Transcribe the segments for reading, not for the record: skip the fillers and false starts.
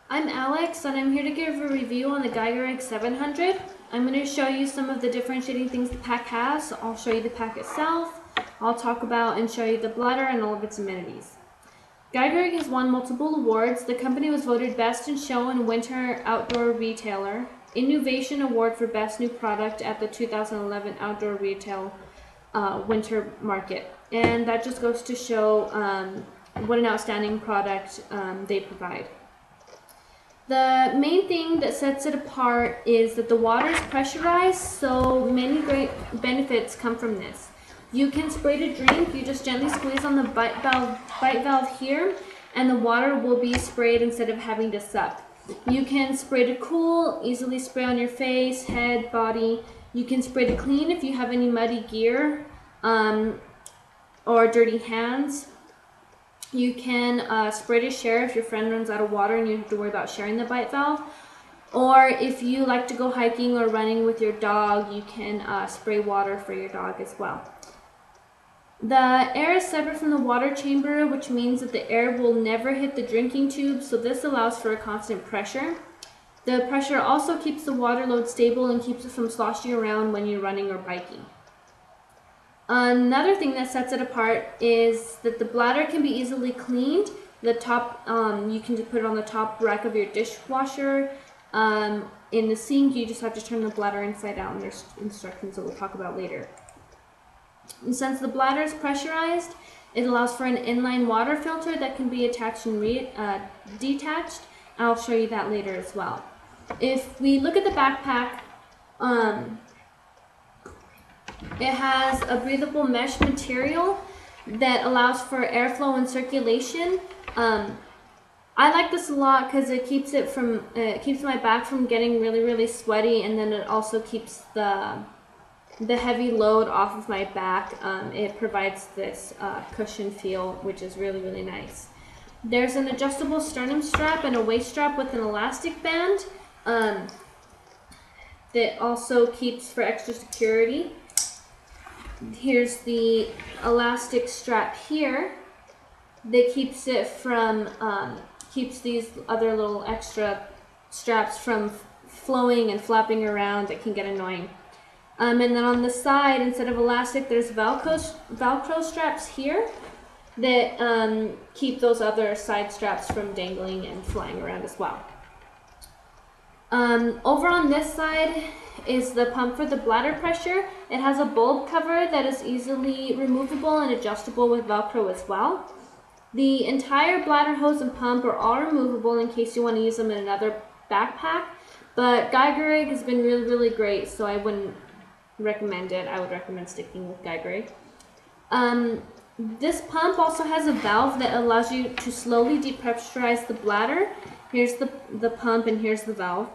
I'm Alex, and I'm here to give a review on the Geigerrig 700. I'm going to show you some of the differentiating things the pack has. I'll show you the pack itself. I'll talk about and show you the bladder and all of its amenities. Geigerrig has won multiple awards. The company was voted Best in Show and Winter Outdoor Retailer, Innovation Award for Best New Product at the 2011 Outdoor Retail Winter Market. And that just goes to show what an outstanding product they provide. The main thing that sets it apart is that the water is pressurized, so many great benefits come from this. You can spray to drink. You just gently squeeze on the bite valve here, and the water will be sprayed instead of having to suck. You can spray to cool, easily spray on your face, head, body. You can spray to clean if you have any muddy gear or dirty hands. You can spray to share if your friend runs out of water and you have to worry about sharing the bite valve. Or if you like to go hiking or running with your dog, you can spray water for your dog as well. The air is separate from the water chamber, which means that the air will never hit the drinking tube, so this allows for a constant pressure. The pressure also keeps the water load stable and keeps it from sloshing around when you're running or biking. Another thing that sets it apart is that the bladder can be easily cleaned. The top, you can just put it on the top rack of your dishwasher. In the sink, you just have to turn the bladder inside out, and there's instructions that we'll talk about later. And since the bladder is pressurized, it allows for an inline water filter that can be attached and detached. I'll show you that later as well. If we look at the backpack, it has a breathable mesh material that allows for airflow and circulation. I like this a lot because it keeps my back from getting really sweaty, and then it also keeps the heavy load off of my back. It provides this cushion feel, which is really nice. There's an adjustable sternum strap and a waist strap with an elastic band that also keeps for extra security. Here's the elastic strap here that keeps it from keeps these other little extra straps from flowing and flapping around that can get annoying. And then on the side, instead of elastic, there's Velcro straps here that keep those other side straps from dangling and flying around as well. Over on this side is the pump for the bladder pressure. It has a bulb cover that is easily removable and adjustable with Velcro as well. The entire bladder hose and pump are all removable in case you want to use them in another backpack, but Geigerrig has been really great, so I wouldn't recommend it. I would recommend sticking with Geigerrig. This pump also has a valve that allows you to slowly depressurize the bladder. Here's the pump and here's the valve.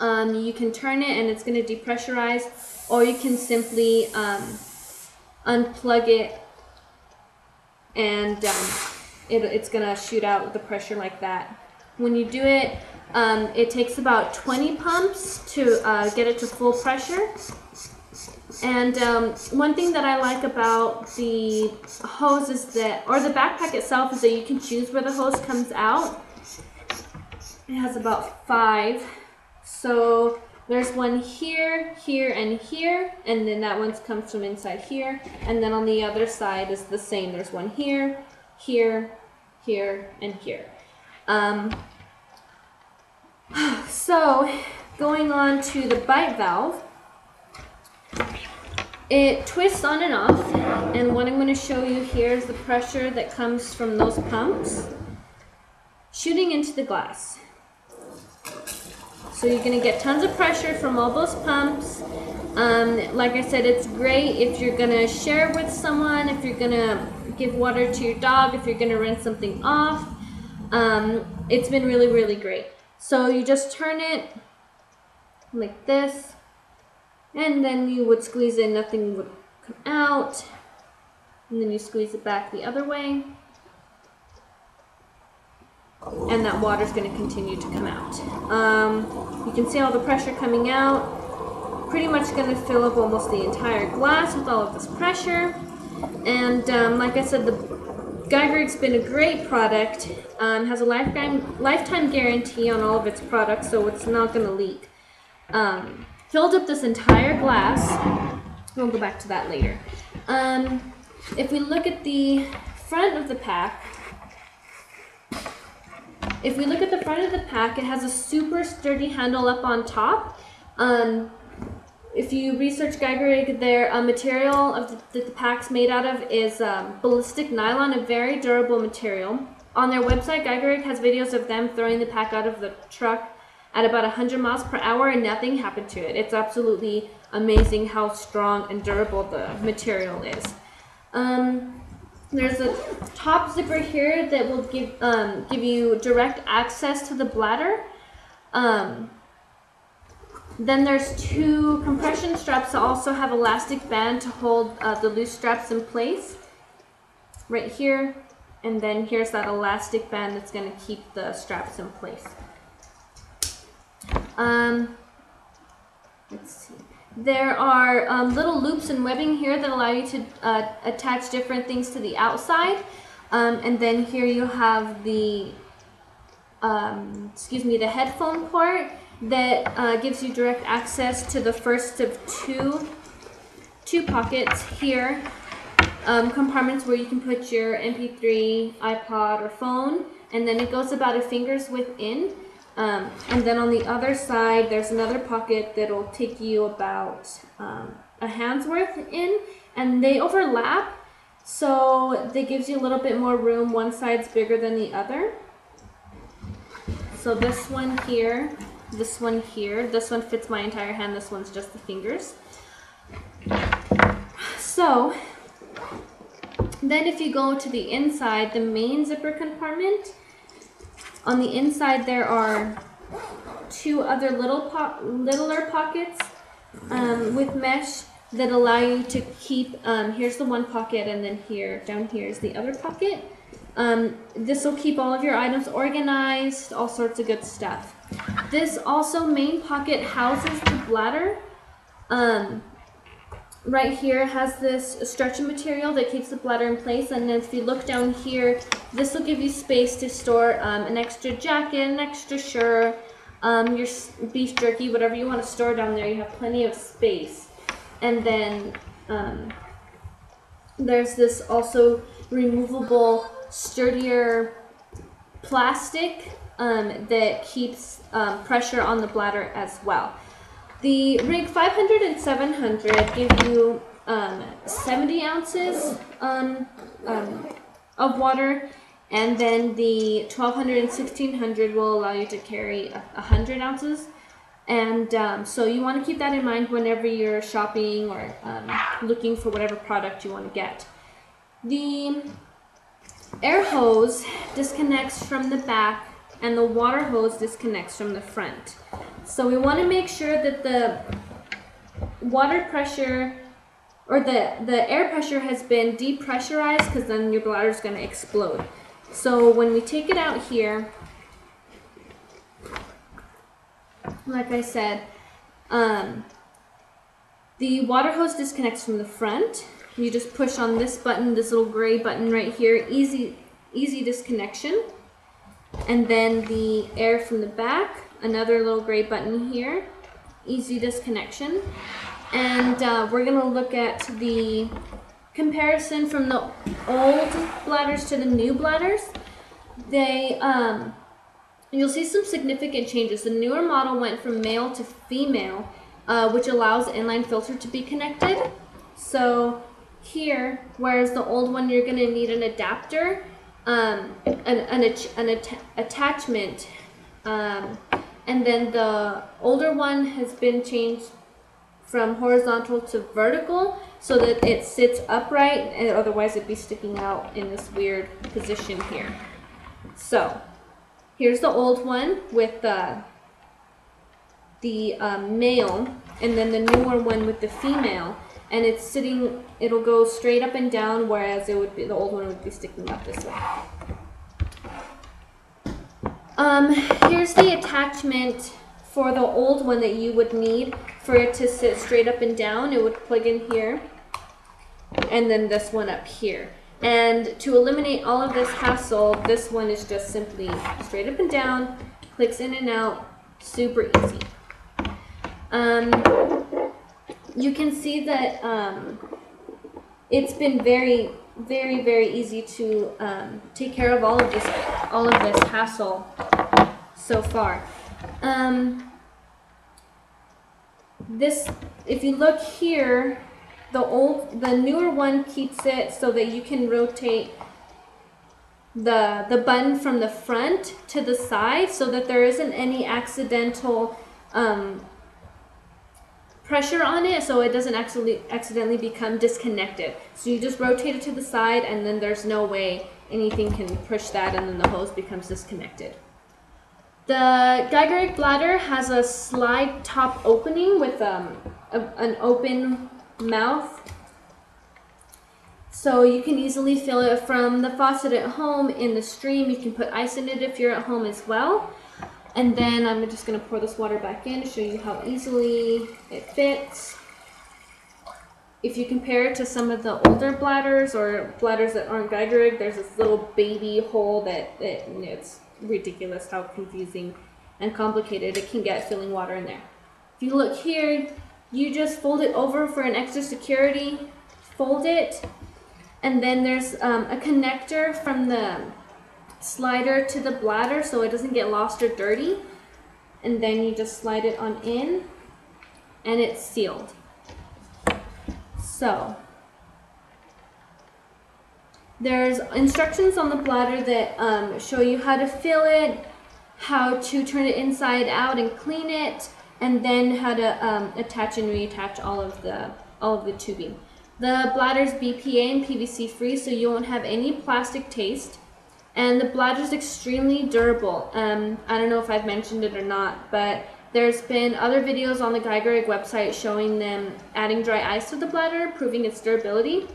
You can turn it and it's going to depressurize, or you can simply unplug it and it's going to shoot out the pressure like that. When you do it, it takes about 20 pumps to get it to full pressure. And one thing that I like about the hose is that, or the backpack itself, is that you can choose where the hose comes out. It has about 5. So there's one here, here, and here, and then that one comes from inside here. And then on the other side is the same. There's one here, here, here, and here. So going on to the bite valve, it twists on and off, and what I'm going to show you here is the pressure that comes from those pumps shooting into the glass. So you're going to get tons of pressure from all those pumps. Like I said, it's great if you're going to share with someone, if you're going to give water to your dog, if you're going to rinse something off. It's been really great. So you just turn it like this, and then you would squeeze it, nothing would come out, and then you squeeze it back the other way, and that water is going to continue to come out. You can see all the pressure coming out, pretty much going to fill up almost the entire glass with all of this pressure. And like I said, Geigerig's been a great product. Has a lifetime guarantee on all of its products, so it's not going to leak. Filled up this entire glass. We'll go back to that later. If we look at the front of the pack, it has a super sturdy handle up on top. If you research Geigerrig, their material that the pack's made out of is ballistic nylon, a very durable material. On their website, Geigerrig has videos of them throwing the pack out of the truck at about 100 miles per hour and nothing happened to it. It's absolutely amazing how strong and durable the material is. There's a top zipper here that will give you direct access to the bladder. Then there's two compression straps that also have elastic band to hold the loose straps in place. Right here, and then here's that elastic band that's going to keep the straps in place. Let's see. There are little loops and webbing here that allow you to attach different things to the outside. And then here you have the, the headphone port that gives you direct access to the first of two pockets here. Compartments where you can put your MP3, iPod, or phone, and then it goes about a finger's width in. And then on the other side, there's another pocket that'll take you about a hand's worth in, and they overlap, so that gives you a little bit more room. One side's bigger than the other. So this one here, this one here, this one fits my entire hand, this one's just the fingers. So then if you go to the inside, the main zipper compartment, on the inside there are two other littler pockets with mesh that allow you to keep, here's the one pocket, and then down here is the other pocket. This will keep all of your items organized, all sorts of good stuff. This also main pocket houses the bladder. Right here has this stretchy material that keeps the bladder in place, and then if you look down here, this will give you space to store an extra jacket, an extra shirt, your beef jerky, whatever you want to store down there. You have plenty of space. And then there's this also removable, sturdier plastic that keeps pressure on the bladder as well. The Rig 500 and 700 give you 70 ounces of water, and then the 1200 and 1600 will allow you to carry 100 ounces. And so you want to keep that in mind whenever you're shopping or looking for whatever product you want to get. The air hose disconnects from the back, and the water hose disconnects from the front. So we want to make sure that the water pressure or the air pressure has been depressurized, because then your bladder is going to explode. So when we take it out here, like I said, the water hose disconnects from the front. You just push on this button, this little gray button right here, easy disconnection. And then the air from the back, another little gray button here, easy disconnection. And we're going to look at the comparison from the old bladders to the new bladders. You'll see some significant changes. The newer model went from male to female, which allows the inline filter to be connected. So here, whereas the old one you're going to need an adapter, an attachment, and then the older one has been changed from horizontal to vertical so that it sits upright, and otherwise it'd be sticking out in this weird position here. So here's the old one with the male, and then the newer one with the female, and it's sitting, it'll go straight up and down, whereas the old one would be sticking up this way. Here's the attachment for the old one that you would need for it to sit straight up and down. It would plug in here, and then this one up here. And to eliminate all of this hassle, this one is just simply straight up and down, clicks in and out, super easy. You can see that it's been very, very easy to take care of all of this hassle so far. If you look here, the newer one keeps it so that you can rotate the button from the front to the side so that there isn't any accidental pressure on it, so it doesn't accidentally become disconnected. So you just rotate it to the side, and then there's no way anything can push that, and then the hose becomes disconnected. The Geigerrig bladder has a slide top opening with an open mouth, so you can easily fill it from the faucet at home, in the stream. You can put ice in it if you're at home as well. And then I'm just going to pour this water back in to show you how easily it fits. If you compare it to some of the older bladders or bladders that aren't Geigerrig, there's this little baby hole that it's ridiculous how confusing and complicated it can get filling water in there. If you look here, you just fold it over for an extra security, fold it, and then there's a connector from the slider to the bladder so it doesn't get lost or dirty, and then you just slide it on in and it's sealed. So there's instructions on the bladder that show you how to fill it, how to turn it inside out and clean it, and then how to attach and reattach all of the tubing. The bladder's BPA and PVC free, so you won't have any plastic taste. And the bladder is extremely durable. I don't know if I've mentioned it or not, but there's been other videos on the Geigerrig website showing them adding dry ice to the bladder, proving its durability.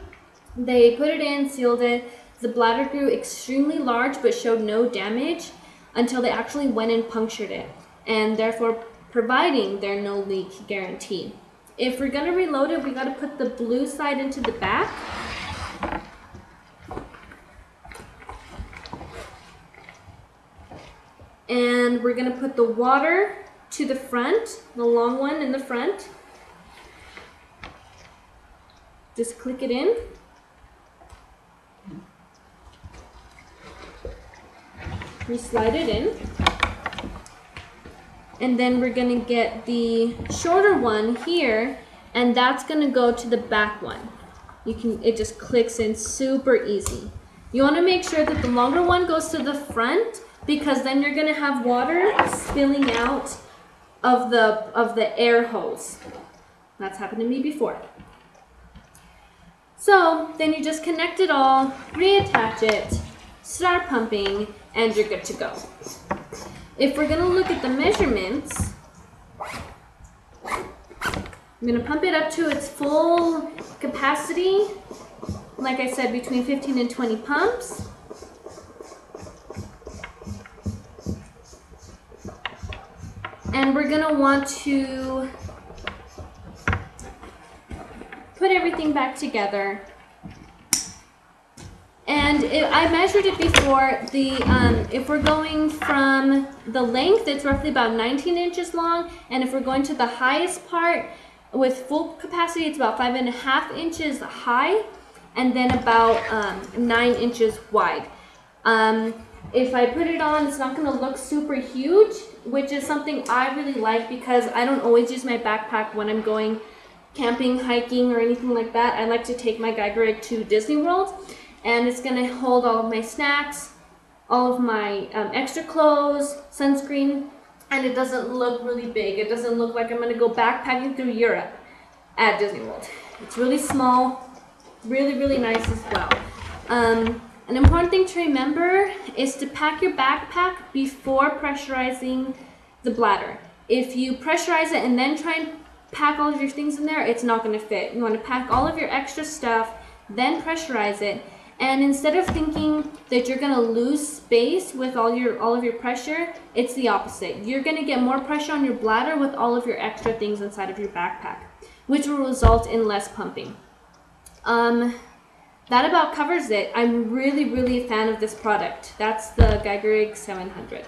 They put it in, sealed it. The bladder grew extremely large but showed no damage until they actually went and punctured it, and therefore providing their no leak guarantee. If we're going to reload it, we got to put the blue side into the back. And we're going to put the water to the front, the long one in the front. Just click it in. We slide it in. And then we're going to get the shorter one here, and that's going to go to the back one. It just clicks in super easy. You want to make sure that the longer one goes to the front, because then you're going to have water spilling out of the air hose. That's happened to me before. So then you just connect it all, reattach it, start pumping, and you're good to go. If we're going to look at the measurements, I'm going to pump it up to its full capacity. Like I said, between 15 and 20 pumps. And we're going to want to put everything back together. And I measured it before. If we're going from the length, it's roughly about 19 inches long. And if we're going to the highest part with full capacity, it's about 5.5 inches high and then about 9 inches wide. If I put it on, it's not going to look super huge, which is something I really like because I don't always use my backpack when I'm going camping, hiking, or anything like that. I like to take my Geigerrig to Disney World, and it's going to hold all of my snacks, all of my extra clothes, sunscreen, and it doesn't look really big. It doesn't look like I'm going to go backpacking through Europe at Disney World. It's really small, really, really nice as well. An important thing to remember is to pack your backpack before pressurizing the bladder. If you pressurize it and then try and pack all of your things in there, it's not going to fit. You want to pack all of your extra stuff, then pressurize it. And instead of thinking that you're going to lose space with all of your pressure, it's the opposite. You're going to get more pressure on your bladder with all of your extra things inside of your backpack, which will result in less pumping. that about covers it. I'm really a fan of this product. That's the Geigerrig 700.